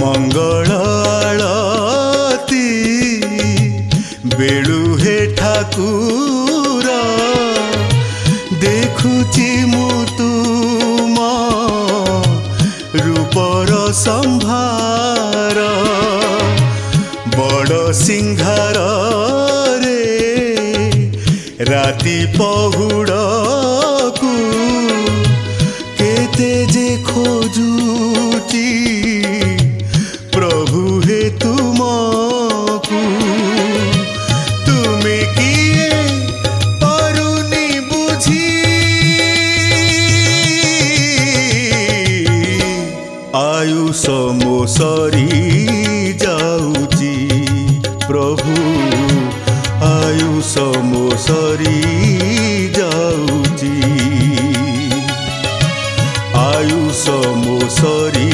मंगल आलती बेलु हे ठाकुर देखुची मु तुम रूपर संभार बड़ सिंहार रे राति पहुड़ को केते जे खोजुची प्रभु हे तुमको तुमे किए परुनी बुझी आयुष मो सरी जाऊची प्रभु आयुष मो सरी जाऊची आयुष मो सरी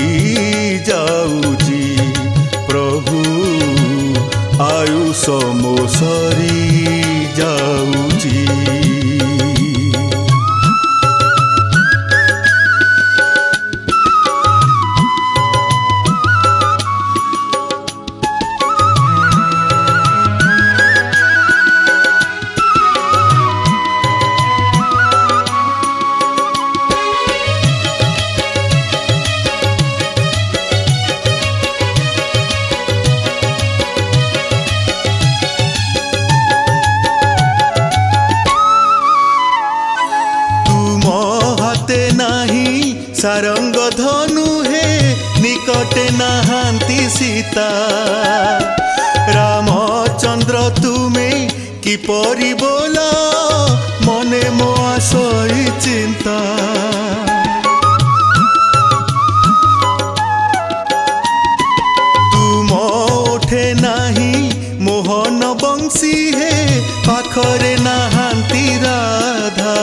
जाऊची प्रभु आयुष मो सरी जाऊची। सारंग धनु हे निकटे नहांती सीता रामचंद्र तुमे किपरि बोला मने मो आसई चिंता तुम उठे नाही मोहन बंशी हे पाखरे नहांती राधा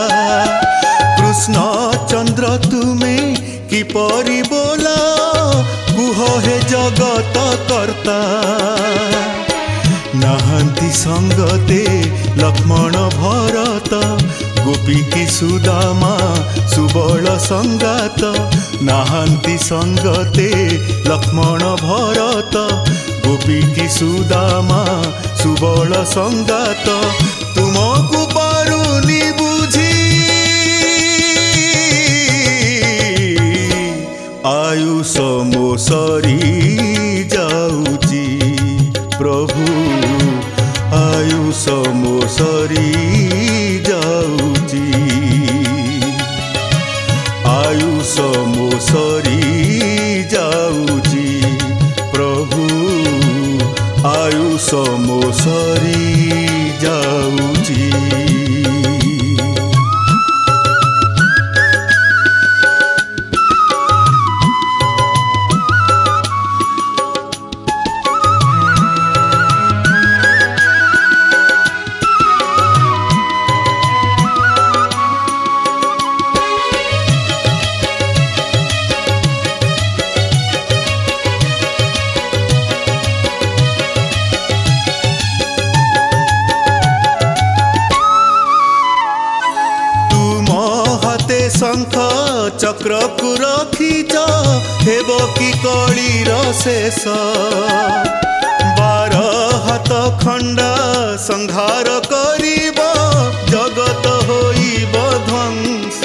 कृष्ण चंद्र तुमे किपरि बोला कुह हे जगत कर्ता नहांती संगते लक्ष्मण भरत गोपी की सुदामा सुबल संगात नहांती संगते लक्ष्मण भरत गोपी की सुदामा सुबल संगात तुमको पारुनी बुझी आयुष मो सरी जाऊची प्रभु आयुष मो सरी जाऊची आयुष मो सरी जाऊची प्रभु आयुष मो सरी जाऊची। शंख चक्र को रखीच हेब कि कलीर शेष 12 हाथ खंडा संहार करिब जगत होइब ध्वंस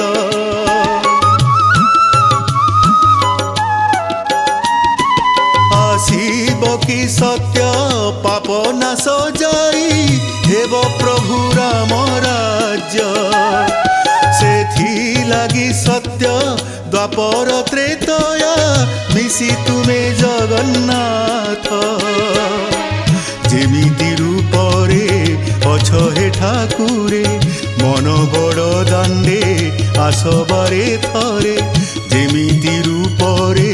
आसीब कि सत्य पाप नाश जाई हेब प्रभु राम राज्य सेथि लगी सत्य द्वापर त्रेतया मिसी तुमे जगन्नाथ जेमिति रूपरे अछ हे ठाकुरे मन बड़ दांडे आसबारे थरे जेमिति रूपरे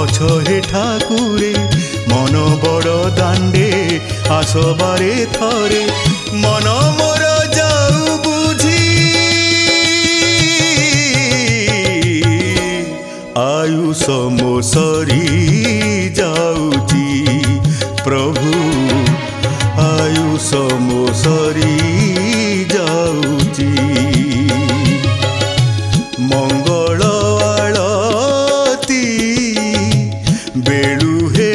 अछ हे ठाकुरे मन बड़ दांडे आसबारे थरे मन मोर जाऊ बुझी आयुष मो सरी जाऊची प्रभु आयुष मो सरी जाऊची मंगल आलती बेलु हे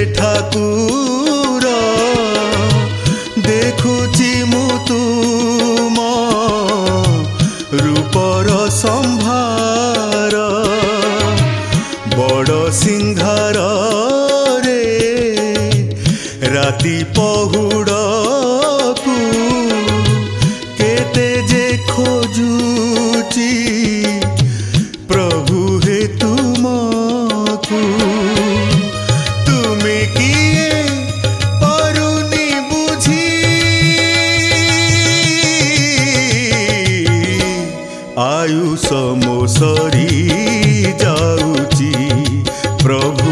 संभार बड़ सिंहार रे राति पहुड़कू केते जे खोजुची प्रभु हे तुमकू तुमे किए परुनी बुझी आयुष मो सरी जाऊची प्रभु